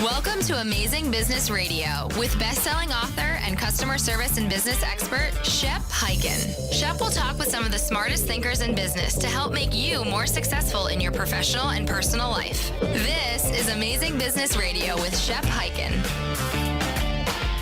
Welcome to Amazing Business Radio with best-selling author and customer service and business expert, Shep Hyken. Shep will talk with some of the smartest thinkers in business to help make you more successful in your professional and personal life. This is Amazing Business Radio with Shep Hyken.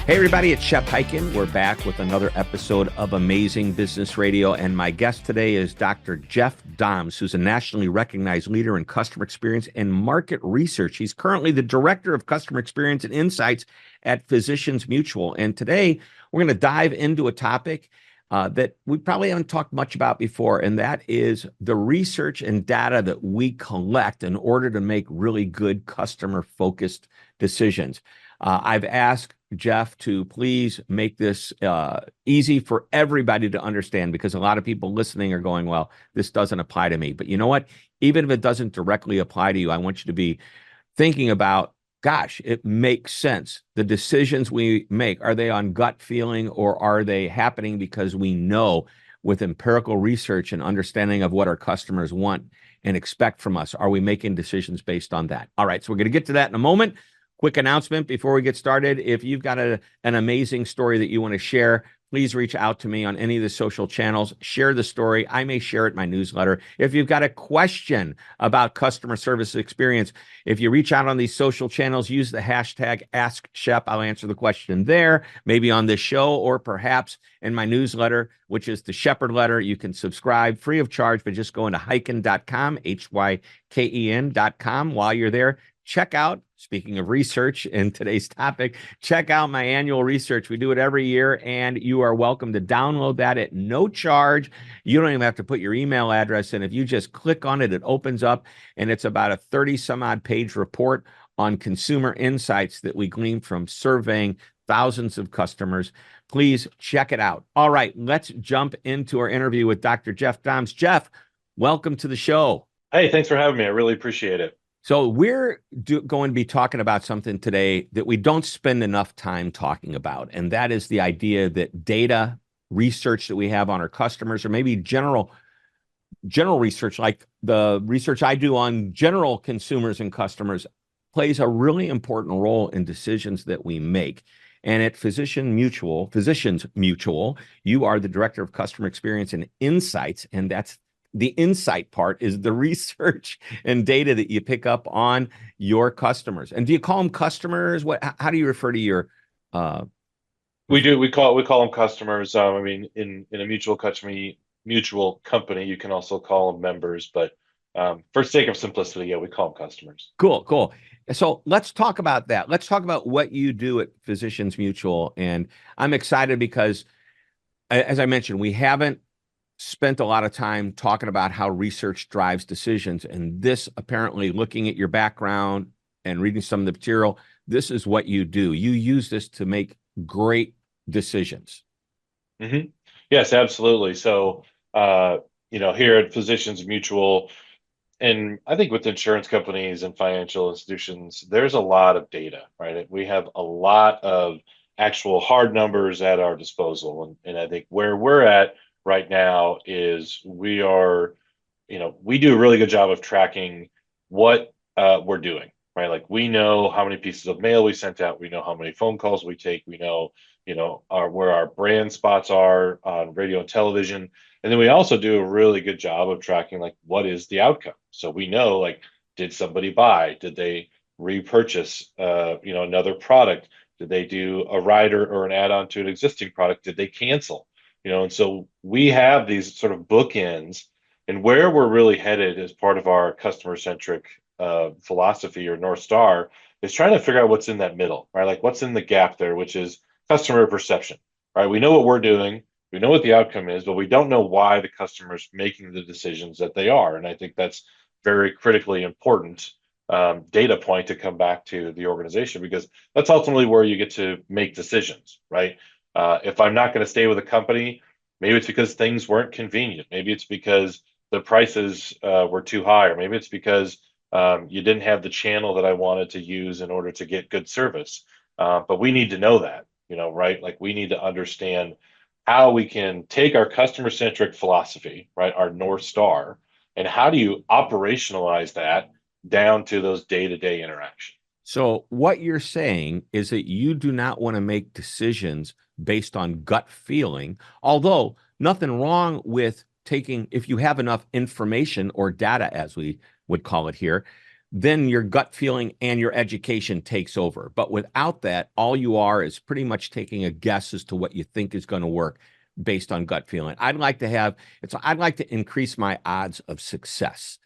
Hey everybody, it's Shep Hyken. We're back with another episode of Amazing Business Radio, and my guest today is Dr. Jeff Dahms, who's a nationally recognized leader in customer experience and market research. He's currently the Director of Customer Experience and Insights at Physicians Mutual, and today we're going to dive into a topic that we probably haven't talked much about before, and that is the research and data that we collect in order to make really good customer-focused decisions. I've asked Jeff to please make this easy for everybody to understand, because a lot of people listening are going, well, this doesn't apply to me. But you know what? Even if it doesn't directly apply to you, I want you to be thinking about, gosh, it makes sense. The decisions we make, are they on gut feeling, or are they happening because we know with empirical research and understanding of what our customers want and expect from us? Are we making decisions based on that? All right, so we're going to get to that in a moment. Quick announcement before we get started. If you've got an amazing story that you want to share, please reach out to me on any of the social channels. Share the story. I may share it in my newsletter. If you've got a question about customer service experience, if you reach out on these social channels, use the hashtag AskShep. I'll answer the question there, maybe on this show, or perhaps in my newsletter, which is the Shepherd Letter. You can subscribe free of charge, but just go into hyken.com, HYKEN.com. While you're there, check out, speaking of research and today's topic, check out my annual research. We do it every year, and you are welcome to download that at no charge. You don't even have to put your email address in. If you just click on it, it opens up, and it's about a 30-some-odd page report on consumer insights that we glean from surveying thousands of customers. Please check it out. All right, let's jump into our interview with Dr. Jeff Dahms. Jeff, welcome to the show. Hey, thanks for having me. I really appreciate it. So we're going to be talking about something today that we don't spend enough time talking about, and that is the idea that data research that we have on our customers, or maybe general research, like the research I do on general consumers and customers, plays a really important role in decisions that we make. And at Physicians Mutual, you are the Director of Customer Experience and Insights, and that's the insight part is the research and data that you pick up on your customers. And do you call them customers? How do you refer to your? We call them customers. I mean, in a mutual company, you can also call them members. But for sake of simplicity, yeah, we call them customers. Cool. So let's talk about that. Let's talk about what you do at Physicians Mutual. And I'm excited because, as I mentioned, we haven't spent a lot of time talking about how research drives decisions. And this, apparently, looking at your background and reading some of the material, this is what you do. You use this to make great decisions. Mm-hmm. Yes, absolutely. So, here at Physicians Mutual, and I think with insurance companies and financial institutions, there's a lot of data, right? We have a lot of actual hard numbers at our disposal. And I think where we're at right now is we do a really good job of tracking what we're doing, right? Like, we know how many pieces of mail we sent out, we know how many phone calls we take, we know, where our brand spots are on radio and television. And then we also do a really good job of tracking, like, what is the outcome? So we know, like, did somebody buy? Did they repurchase, another product? Did they do a rider or an add-on to an existing product? Did they cancel? And so we have these sort of bookends, and where we're really headed as part of our customer-centric philosophy, or North Star, is trying to figure out what's in that middle, right? Like, what's in the gap there, which is customer perception, right? We know what we're doing, we know what the outcome is, but we don't know why the customer's making the decisions that they are. And I think that's very critically important data point to come back to the organization, because that's ultimately where you get to make decisions, right? If I'm not going to stay with a company, maybe it's because things weren't convenient. Maybe it's because the prices were too high, or maybe it's because you didn't have the channel that I wanted to use in order to get good service. But we need to know that, right? Like, we need to understand how we can take our customer-centric philosophy, right, our North Star, and how do you operationalize that down to those day-to-day interactions. So what you're saying is that you do not want to make decisions based on gut feeling, although nothing wrong with taking, if you have enough information or data, as we would call it here, then your gut feeling and your education takes over. But without that, all you are is pretty much taking a guess as to what you think is going to work based on gut feeling. I'd like to increase my odds of success.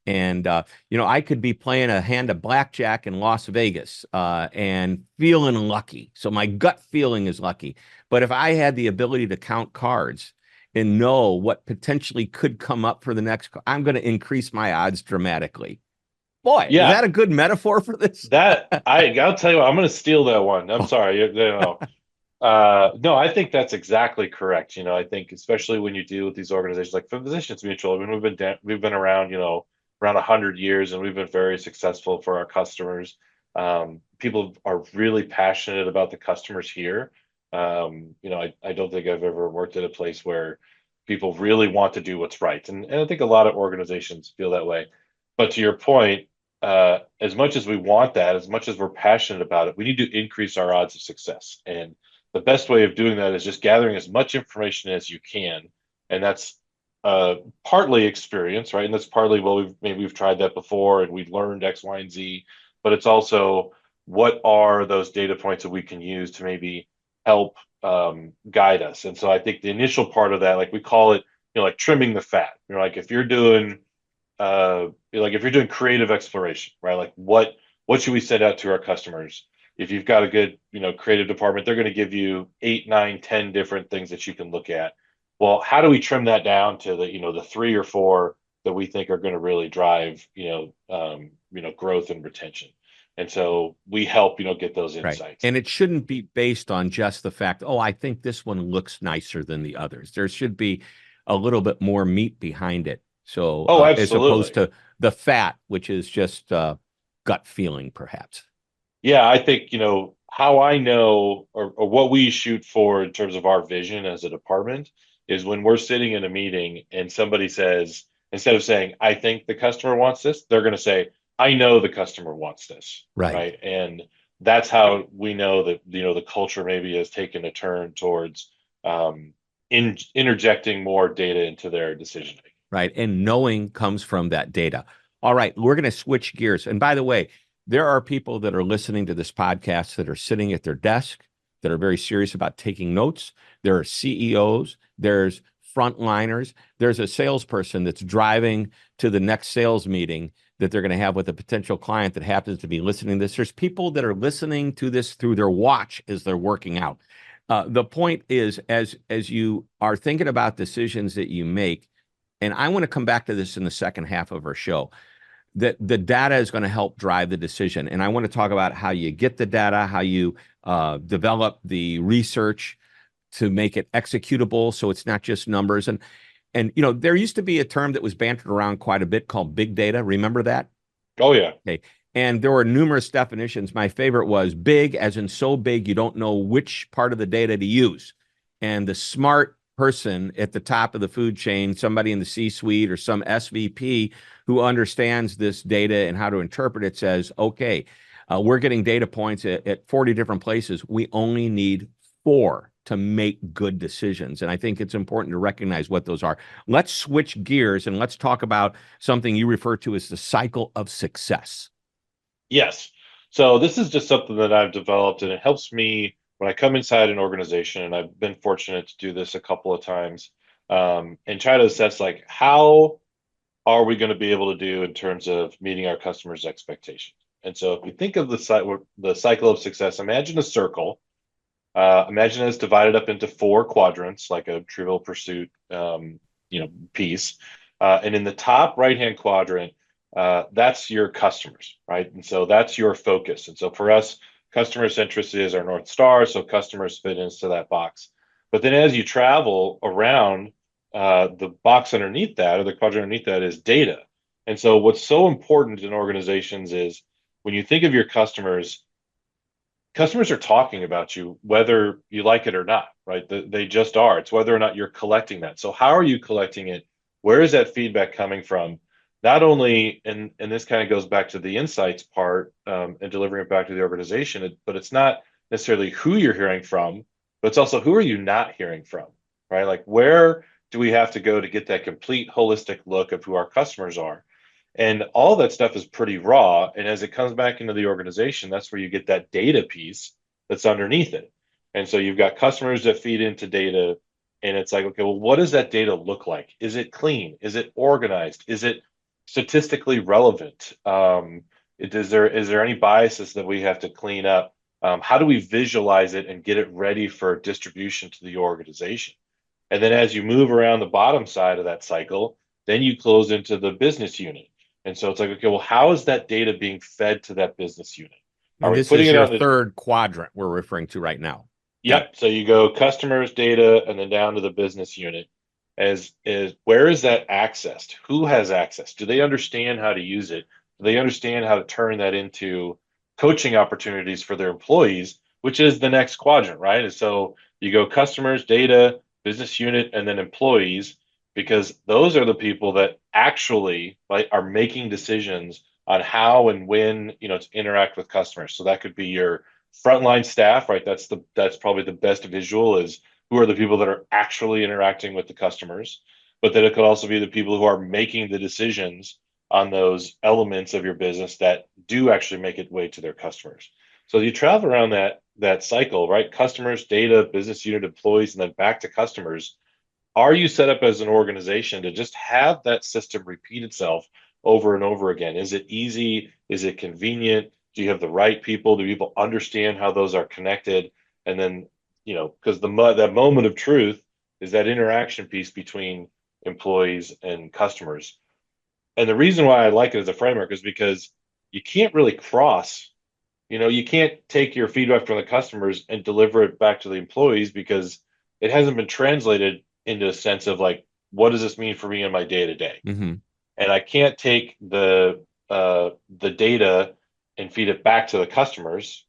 And I could be playing a hand of blackjack in Las Vegas and feeling lucky. So my gut feeling is lucky. But if I had the ability to count cards and know what potentially could come up for the next, I'm going to increase my odds dramatically. Boy, is Yeah, that a good metaphor for this? I'll tell you what, I'm going to steal that one. I'm sorry. No, I think that's exactly correct. I think especially when you deal with these organizations like Physicians Mutual, I mean, we've been around, around 100 years, and we've been very successful for our customers. People are really passionate about the customers here. I don't think I've ever worked at a place where people really want to do what's right, and I think a lot of organizations feel that way. But to your point, as much as we want that, as much as we're passionate about it, we need to increase our odds of success. And the best way of doing that is just gathering as much information as you can. And that's partly experience, right? And that's partly, well, we've tried that before and we've learned X, Y, and Z, but it's also what are those data points that we can use to maybe help guide us. And so I think the initial part of that, like we call it, like trimming the fat. Like if you're doing creative exploration, right? Like what should we send out to our customers? If you've got a good, creative department, they're going to give you 8, 9, 10 different things that you can look at. Well, how do we trim that down to the 3 or 4 that we think are going to really drive, growth and retention? And so we help, get those Right. insights. And it shouldn't be based on just the fact, oh, I think this one looks nicer than the others. There should be a little bit more meat behind it. So, Oh, as opposed absolutely. to the fat, which is just gut feeling, perhaps. Yeah, I think, how I know or what we shoot for in terms of our vision as a department is when we're sitting in a meeting and somebody says, instead of saying, I think the customer wants this, they're going to say, I know the customer wants this. Right. Right. And that's how we know that, the culture maybe has taken a turn towards interjecting more data into their decision making. Right. And knowing comes from that data. All right. We're going to switch gears. And by the way, there are people that are listening to this podcast that are sitting at their desk that are very serious about taking notes. There are CEOs, there's frontliners, there's a salesperson that's driving to the next sales meeting that they're going to have with a potential client that happens to be listening to this. There's people that are listening to this through their watch as they're working out. The point is, as you are thinking about decisions that you make, and I want to come back to this in the second half of our show, that the data is going to help drive the decision. And I want to talk about how you get the data, how you develop the research to make it executable, so it's not just numbers. And there used to be a term that was bantered around quite a bit called big data. Remember that? Oh, yeah. Okay. And there were numerous definitions. My favorite was big, as in so big you don't know which part of the data to use. And the smart person at the top of the food chain, somebody in the C-suite or some SVP who understands this data and how to interpret it, says, okay, we're getting data points at 40 different places. We only need 4 to make good decisions. And I think it's important to recognize what those are. Let's switch gears and let's talk about something you refer to as the cycle of success. Yes. So this is just something that I've developed, and it helps me when I come inside an organization, and I've been fortunate to do this a couple of times, and try to assess like how are we going to be able to do in terms of meeting our customers' expectations. And so if you think of the cycle of success, imagine a circle. Imagine it's divided up into 4 quadrants, like a Trivial Pursuit, piece. And in the top right-hand quadrant, that's your customers, right? And so that's your focus. And so for us, customer centricity is our North Star. So customers fit into that box. But then as you travel around, the box underneath that, or the quadrant underneath that, is data. And so what's so important in organizations is when you think of your customers are talking about you, whether you like it or not, right? They just are. It's whether or not you're collecting that. So how are you collecting it? Where is that feedback coming from? not only, and this kind of goes back to the insights part, and delivering it back to the organization, but it's not necessarily who you're hearing from, but it's also who are you not hearing from, right? Like where do we have to go to get that complete holistic look of who our customers are? And all that stuff is pretty raw. And as it comes back into the organization, that's where you get that data piece that's underneath it. And so you've got customers that feed into data, and it's like, okay, well, what does that data look like? Is it clean? Is it organized? Is it statistically relevant? Is there any biases that we have to clean up? How do we visualize it and get it ready for distribution to the organization? And then as you move around the bottom side of that cycle, then you close into the business unit. And so it's like, okay, well, how is that data being fed to that business unit? Are And we this putting is it your on the third quadrant we're referring to right now. Yep. So you go customers, data, and then down to the business unit. As is where is that accessed? Who has access? Do they understand how to use it? Do they understand how to turn that into coaching opportunities for their employees, which is the next quadrant, right? And so you go customers, data, business unit, and then employees, because those are the people that actually like are making decisions on how and when, to interact with customers. So that could be your frontline staff, right? That's probably the best visual, is who are the people that are actually interacting with the customers. But then it could also be the people who are making the decisions on those elements of your business that do actually make it way to their customers. So you travel around that cycle, right? Customers, data, business unit, employees, and then back to customers. Are you set up as an organization to just have that system repeat itself over and over again? Is it easy? Is it convenient? Do you have the right people? Do people understand how those are connected? And then, because that moment of truth is that interaction piece between employees and customers. And the reason why I like it as a framework is because you can't really cross, you can't take your feedback from the customers and deliver it back to the employees, because it hasn't been translated into a sense of like, what does this mean for me in my day to day? And I can't take the data and feed it back to the customers,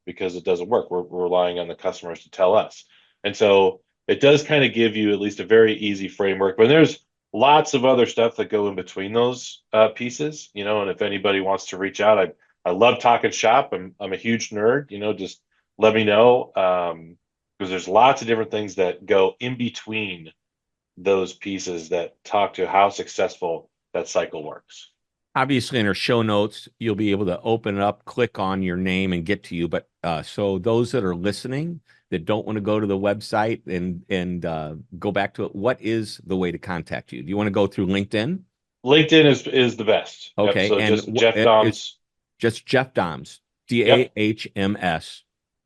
because it doesn't work. We're relying on the customers to tell us. And so it does kind of give you at least a very easy framework, but there's lots of other stuff that go in between those pieces, and if anybody wants to reach out, I love talking shop. I'm a huge nerd, just let me know, because there's lots of different things that go in between those pieces that talk to how successful that cycle works. Obviously, in our show notes, you'll be able to open it up, click on your name, and get to you. But so those that are listening that don't want to go to the website and go back to it, what is the way to contact you? Do you want to go through LinkedIn? LinkedIn is the best. Okay, Yep. So and just Jeff Dahms. Just Jeff Dahms, Yep. Dahms,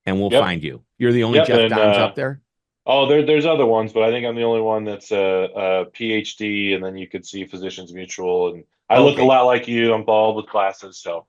and we'll Yep. find you. You're the only Yep. Jeff And Dahms up there? oh, there's other ones, but I think I'm the only one that's a PhD, and then you could see Physicians Mutual, and I look a Okay. lot like you. I'm bald with glasses, so.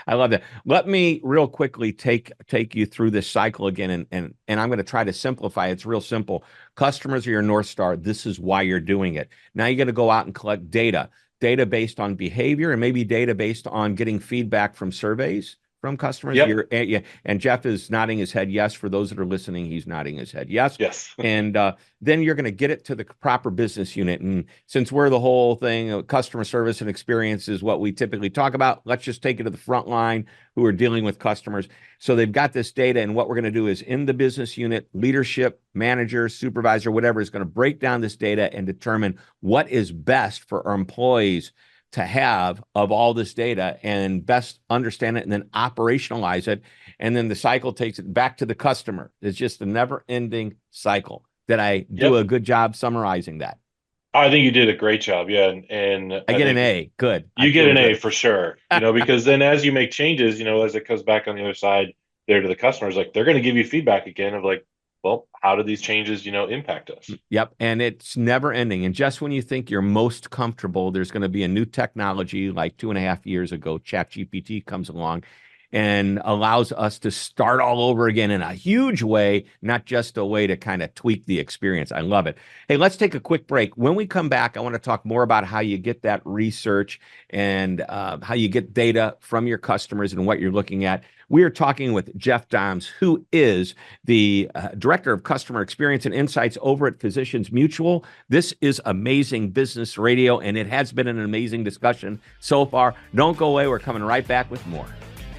I love that. Let me real quickly take you through this cycle again, and I'm going to try to simplify. It's real simple. Customers are your North Star. This is why you're doing it. Now you're going to go out and collect data based on behavior, and maybe data based on getting feedback from surveys from customers. Yep. And Jeff is nodding his head yes. For those that are listening, he's nodding his head yes. Yes. And then you're going to get it to the proper business unit. And since we're the whole thing, customer service and experience is what we typically talk about, let's just take it to the front line who are dealing with customers. So they've got this data, and what we're going to do is in the business unit, leadership, manager, supervisor, whatever, is going to break down this data and determine what is best for our employees to have of all this data and best understand it and then operationalize it. And then the cycle takes it back to the customer. It's just a never ending cycle. Did I do a good job summarizing that? I think you did a great job. Yeah. And I get an A. Good. You get an A for sure. Because then as you make changes, as it comes back on the other side there to the customers, like they're going to give you feedback again of like, well, how do these changes, impact us? Yep. And it's never ending. And just when you think you're most comfortable, there's going to be a new technology like 2.5 years ago, ChatGPT comes along, and allows us to start all over again in a huge way, not just a way to kind of tweak the experience. I love it. Hey, let's take a quick break. When we come back, I want to talk more about how you get that research and how you get data from your customers and what you're looking at. We are talking with Jeff Dahms, who is the Director of Customer Experience and Insights over at Physicians Mutual. This is Amazing Business Radio, and it has been an amazing discussion so far. Don't go away. We're coming right back with more.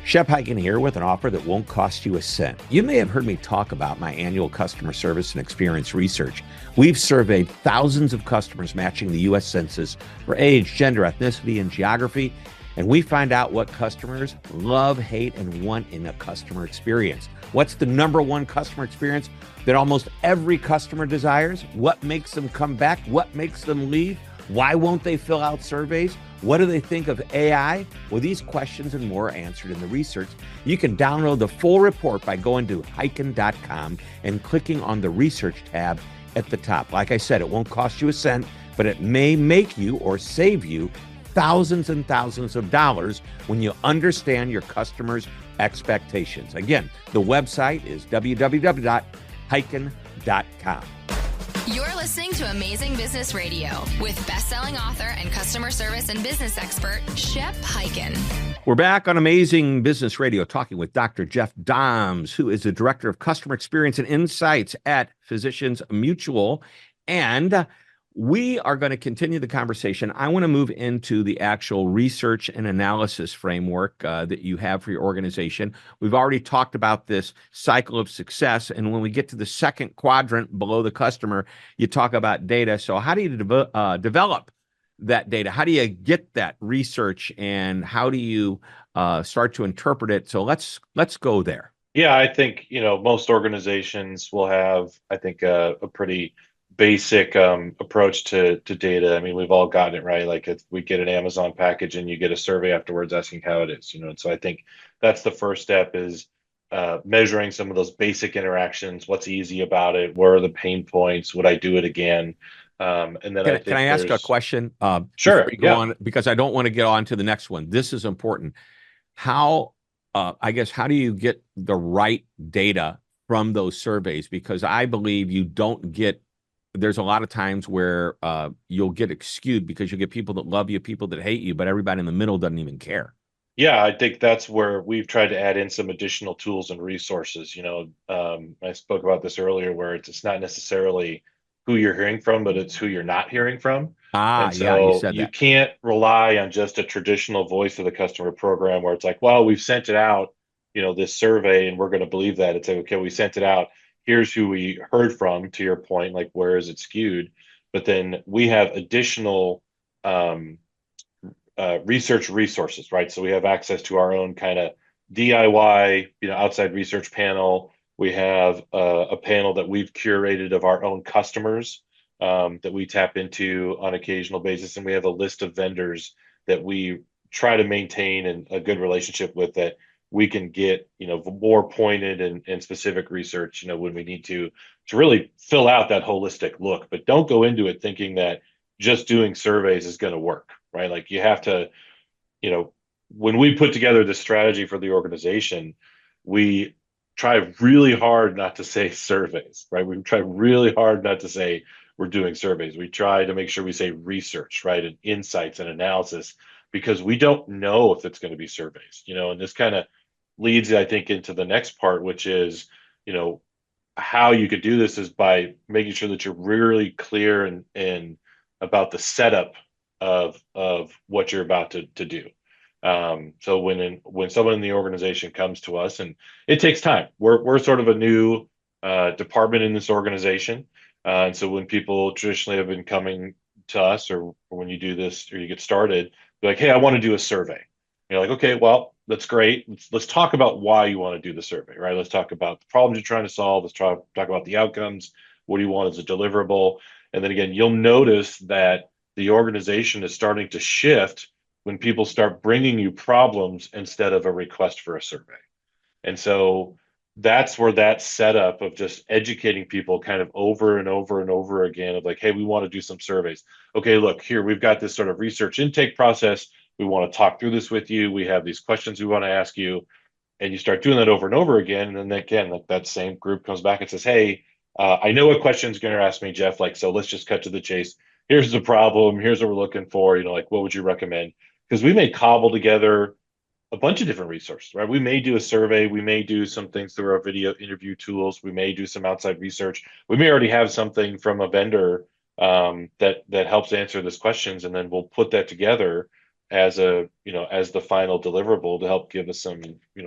Shep Hyken here with an offer that won't cost you a cent. You may have heard me talk about my annual customer service and experience research. We've surveyed thousands of customers matching the U.S. Census for age, gender, ethnicity, and geography, and we find out what customers love, hate, and want in a customer experience. What's the number one customer experience that almost every customer desires? What makes them come back? What makes them leave? Why won't they fill out surveys? What do they think of AI? Well, these questions and more are answered in the research. You can download the full report by going to hyken.com and clicking on the research tab at the top. Like I said, it won't cost you a cent, but it may make you or save you thousands and thousands of dollars when you understand your customers' expectations. Again, the website is www.hyken.com. You're listening to Amazing Business Radio with best-selling author and customer service and business expert, Shep Hyken. We're back on Amazing Business Radio talking with Dr. Jeff Dahms, who is the Director of Customer Experience and Insights at Physicians Mutual. And we are going to continue the conversation. I want to move into the actual research and analysis framework that you have for your organization. We've already talked about this cycle of success. And when we get to the second quadrant below the customer, you talk about data. So how do you develop that data? How do you get that research, and how do you start to interpret it? So let's go there. Yeah, I think, most organizations will have, I think, a pretty basic approach to data. I mean, we've all gotten it, right? Like, if we get an Amazon package and you get a survey afterwards asking how it is, and so I think that's the first step, is measuring some of those basic interactions. What's easy about it? Where are the pain points? Would I do it again? And then can I ask a question? Sure. Before you go on, because I don't want to get on to the next one. This is important. How do you get the right data from those surveys? Because I believe there's a lot of times where you'll get skewed because you get people that love you, people that hate you, but everybody in the middle doesn't even care. Yeah, I think that's where we've tried to add in some additional tools and resources. I spoke about this earlier, where it's not necessarily who you're hearing from, but it's who you're not hearing from. And Yeah, you said you that. can't rely on just a traditional voice of the customer program where it's like, well, we've sent it out, this survey, and we're going to believe that. It's like, okay, we sent it out. Here's who we heard from, to your point, like, where is it skewed? But then we have additional research resources, right? So we have access to our own kind of DIY, outside research panel. We have a panel that we've curated of our own customers that we tap into on occasional basis. And we have a list of vendors that we try to maintain a good relationship with, that we can get, more pointed and specific research, when we need to really fill out that holistic look. But don't go into it thinking that just doing surveys is going to work, right? Like, you have to, when we put together this strategy for the organization, we try really hard not to say surveys, right? We try really hard not to say we're doing surveys. We try to make sure we say research, right? And insights and analysis, because we don't know if it's going to be surveys, and this kind of leads, I think, into the next part, which is, how you could do this is by making sure that you're really clear and about the setup of what you're about to do. So when someone in the organization comes to us, and it takes time, we're sort of a new department in this organization, and so when people traditionally have been coming to us, or when you do this or you get started, they're like, hey, I want to do a survey. You're like, okay, well, that's great. Let's talk about why you want to do the survey, right? Let's talk about the problems you're trying to solve. Let's talk about the outcomes. What do you want as a deliverable? And then again, you'll notice that the organization is starting to shift when people start bringing you problems instead of a request for a survey. And so that's where that setup of just educating people kind of over and over and over again, of like, hey, we want to do some surveys. Okay, look, here, we've got this sort of research intake process. We want to talk through this with you. We have these questions we want to ask you. And you start doing that over and over again, and then again, like that same group comes back and says, "Hey, I know what question's going to ask me, Jeff. Like, so let's just cut to the chase. Here's the problem. Here's what we're looking for. Like, what would you recommend?" Because we may cobble together a bunch of different resources, right? We may do a survey, we may do some things through our video interview tools, we may do some outside research, we may already have something from a vendor that helps answer these questions, and then we'll put that together as as the final deliverable to help give us some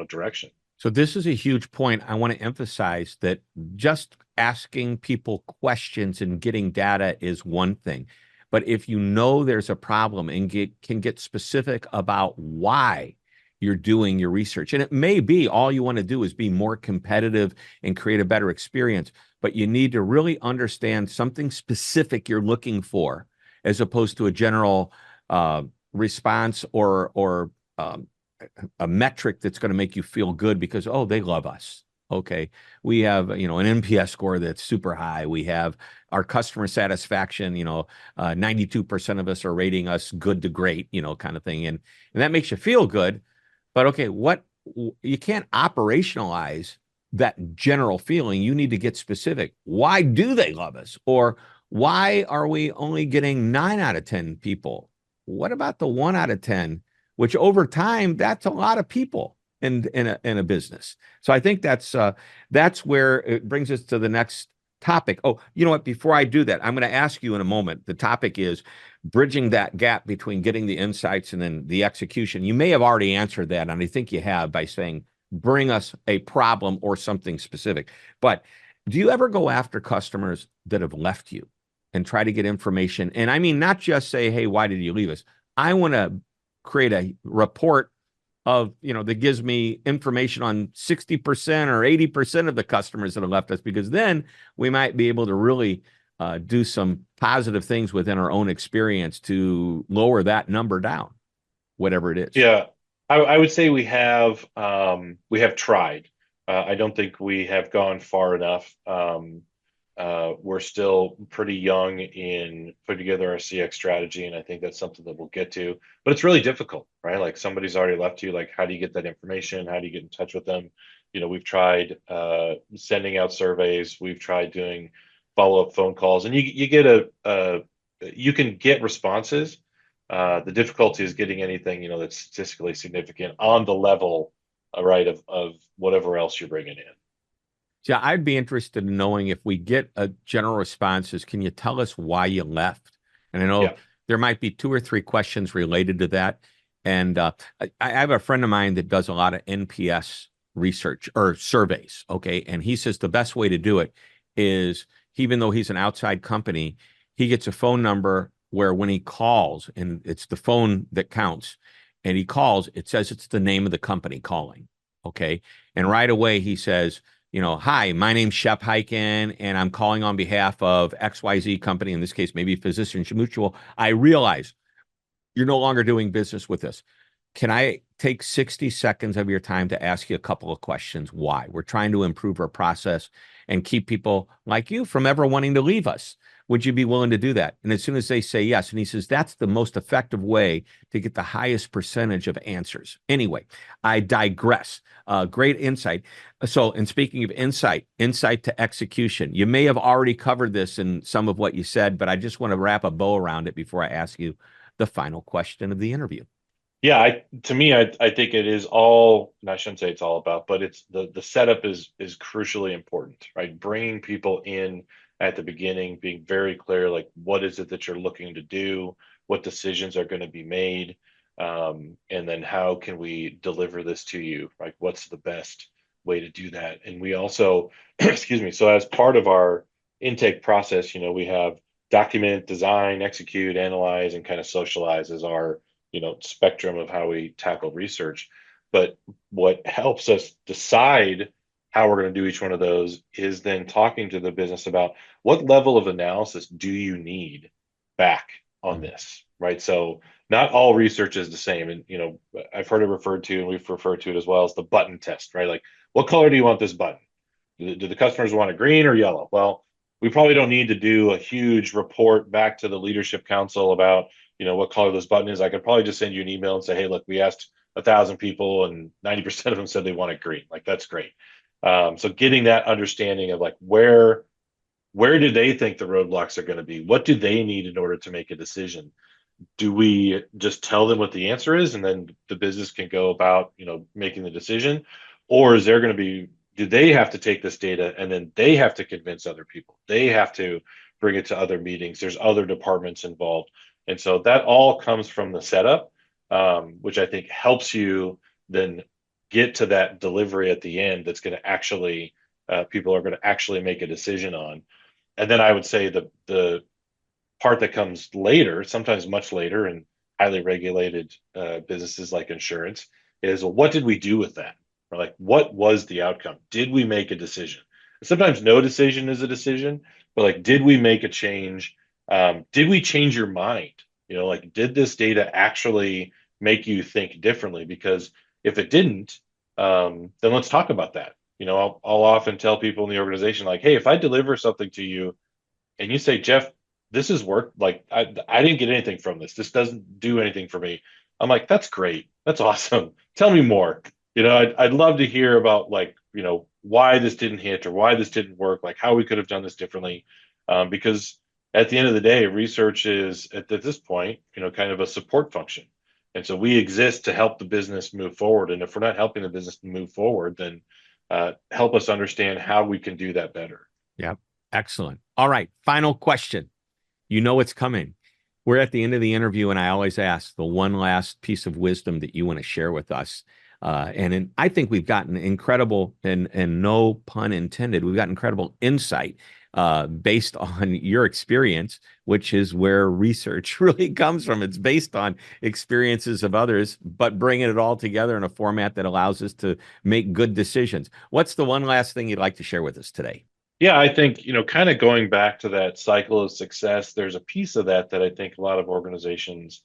direction. So this is a huge point. I want to emphasize that just asking people questions and getting data is one thing. But if you know there's a problem and can get specific about why you're doing your research, and it may be all you want to do is be more competitive and create a better experience, but you need to really understand something specific you're looking for, as opposed to a general response or a metric that's going to make you feel good because, oh, they love us. Okay. We have, an NPS score that's super high. We have our customer satisfaction, 92% of us are rating us good to great, kind of thing. And that makes you feel good. But okay, you can't operationalize that general feeling. You need to get specific. Why do they love us? Or why are we only getting 9 out of 10 people? What about the 1 out of 10? Which over time, that's a lot of people in a business. So I think that's where it brings us to the next topic. Oh, you know what? Before I do that, I'm going to ask you in a moment. The topic is bridging that gap between getting the insights and then the execution. You may have already answered that, and I think you have by saying, bring us a problem or something specific. But do you ever go after customers that have left you and try to get information? And I mean, not just say, hey, why did you leave us? I want to create a report of, that gives me information on 60% or 80% of the customers that have left us, because then we might be able to really do some positive things within our own experience to lower that number down, whatever it is. Yeah, I would say we have tried. I don't think we have gone far enough. We're still pretty young in putting together our CX strategy, and I think that's something that we'll get to. But it's really difficult, right? Like somebody's already left you. Like, how do you get that information? How do you get in touch with them? We've tried sending out surveys. We've tried doing follow-up phone calls, and you can get responses. The difficulty is getting anything that's statistically significant on the level, right, of whatever else you're bringing in. Yeah, I'd be interested in knowing if we get a general responses, can you tell us why you left? And I know Yeah. there might be 2 or 3 questions related to that. And I have a friend of mine that does a lot of NPS research or surveys. Okay. And he says the best way to do it is, even though he's an outside company, he gets a phone number where when he calls, and it's the phone that counts, and he calls, it says it's the name of the company calling. Okay. And right away he says, hi, my name's Shep Hyken, and I'm calling on behalf of XYZ company, in this case, maybe Physicians Mutual. I realize you're no longer doing business with us. Can I take 60 seconds of your time to ask you a couple of questions? Why? We're trying to improve our process and keep people like you from ever wanting to leave us. Would you be willing to do that? And as soon as they say yes, and he says, that's the most effective way to get the highest percentage of answers. Anyway, I digress. Great insight. So, and speaking of insight to execution, you may have already covered this in some of what you said, but I just want to wrap a bow around it before I ask you the final question of the interview. Yeah, to me, I think it is all, and I shouldn't say it's all about, but it's the setup is crucially important, right? Bringing people in at the beginning, being very clear, like what is it that you're looking to do, what decisions are going to be made, and then how can we deliver this to you? Like, what's the best way to do that? And we also, excuse me, so as part of our intake process, we have document, design, execute, analyze, and kind of socialize as our spectrum of how we tackle research. But what helps us decide how we're going to do each one of those is then talking to the business about what level of analysis do you need back on this, right? So not all research is the same. And, I've heard it referred to, and we've referred to it as well as the button test, right? Like, what color do you want this button? Do the customers want it green or yellow? Well, we probably don't need to do a huge report back to the leadership council about what color this button is. I could probably just send you an email and say, hey, look, we asked 1,000 people and 90% of them said they wanted green. Like, that's great. So getting that understanding of like where do they think the roadblocks are going to be? What do they need in order to make a decision? Do we just tell them what the answer is and then the business can go about, making the decision? Or is there going to be, do they have to take this data and then they have to convince other people? They have to bring it to other meetings. There's other departments involved. And so that all comes from the setup, which I think helps you then get to that delivery at the end that's going to actually, people are going to actually make a decision on. And then I would say the part that comes later, sometimes much later in highly regulated businesses like insurance, is, well, what did we do with that? Or like, what was the outcome? Did we make a decision? Sometimes no decision is a decision, but like, did we make a change? Did we change your mind? Like, did this data actually make you think differently? Because if it didn't, then let's talk about that. I'll often tell people in the organization, like, hey, if I deliver something to you and you say, Jeff, this is work, like I didn't get anything from this. This doesn't do anything for me. I'm like, that's great. That's awesome. Tell me more. I'd love to hear about like, why this didn't hit or why this didn't work, like how we could have done this differently. Because at the end of the day, research is at this point, kind of a support function. And so we exist to help the business move forward. And if we're not helping the business to move forward, then help us understand how we can do that better. Yeah. Excellent. All right. Final question. It's coming. We're at the end of the interview, and I always ask the one last piece of wisdom that you want to share with us. I think we've gotten incredible, and no pun intended, we've got incredible insight based on your experience, which is where research really comes from. It's based on experiences of others, but bringing it all together in a format that allows us to make good decisions. What's the one last thing you'd like to share with us today? Yeah, I think, kind of going back to that cycle of success, there's a piece of that I think a lot of organizations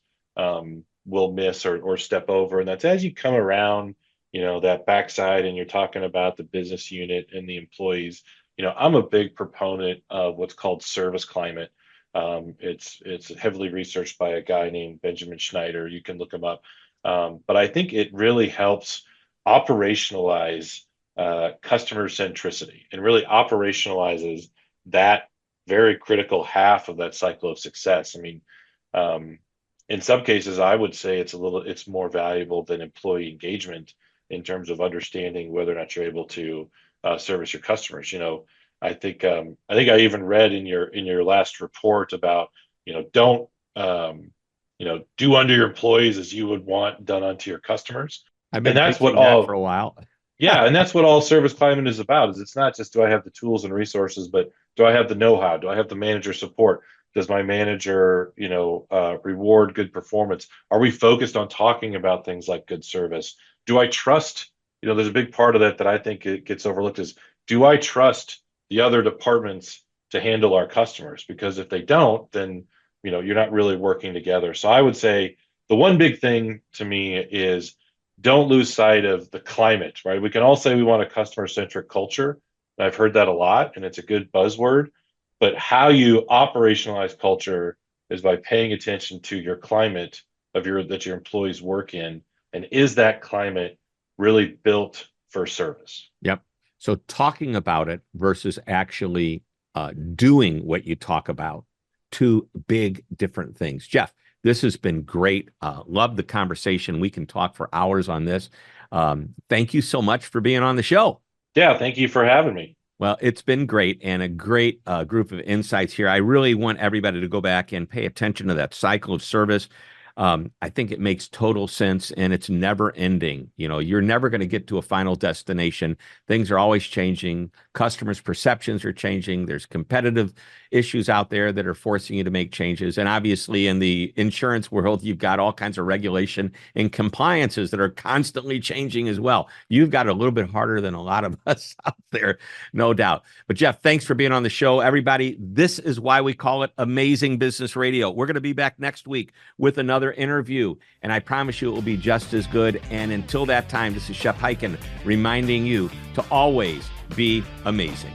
will miss or step over. And that's as you come around, that backside and you're talking about the business unit and the employees. I'm a big proponent of what's called service climate. It's heavily researched by a guy named Benjamin Schneider. You can look him up. But I think it really helps operationalize customer-centricity and really operationalizes that very critical half of that cycle of success. I mean, in some cases, I would say it's more valuable than employee engagement in terms of understanding whether or not you're able to service your customers. I think I even read in your last report about, don't do unto your employees as you would want done unto your customers. I've been and that's what thinking all that for a while. Yeah, and that's what all service climate is about. Is it's not just, do I have the tools and resources, but do I have the know-how? Do I have the manager support? Does my manager, reward good performance? Are we focused on talking about things like good service? Do I trust? There's a big part of that I think it gets overlooked is, do I trust the other departments to handle our customers? Because if they don't, then you're not really working together. So I would say the one big thing to me is, don't lose sight of the climate, right? We can all say we want a customer-centric culture. And I've heard that a lot, and it's a good buzzword. But how you operationalize culture is by paying attention to your climate that your employees work in. And is that climate really built for service? Yep. So talking about it versus actually doing what you talk about, two big different things. Jeff, this has been great. Love the conversation. We can talk for hours on this. Thank you so much for being on the show. Yeah, thank you for having me. Well, it's been great and a great group of insights here. I really want everybody to go back and pay attention to that cycle of service. I think it makes total sense, and it's never ending. You're never going to get to a final destination. Things are always changing. Customers' perceptions are changing. There's competitive issues out there that are forcing you to make changes. And obviously in the insurance world, you've got all kinds of regulation and compliances that are constantly changing as well. You've got it a little bit harder than a lot of us out there, no doubt. But Jeff, thanks for being on the show. Everybody, this is why we call it Amazing Business Radio. We're going to be back next week with another interview, and I promise you it will be just as good. And until that time, this is Shep Hyken reminding you to always be amazing.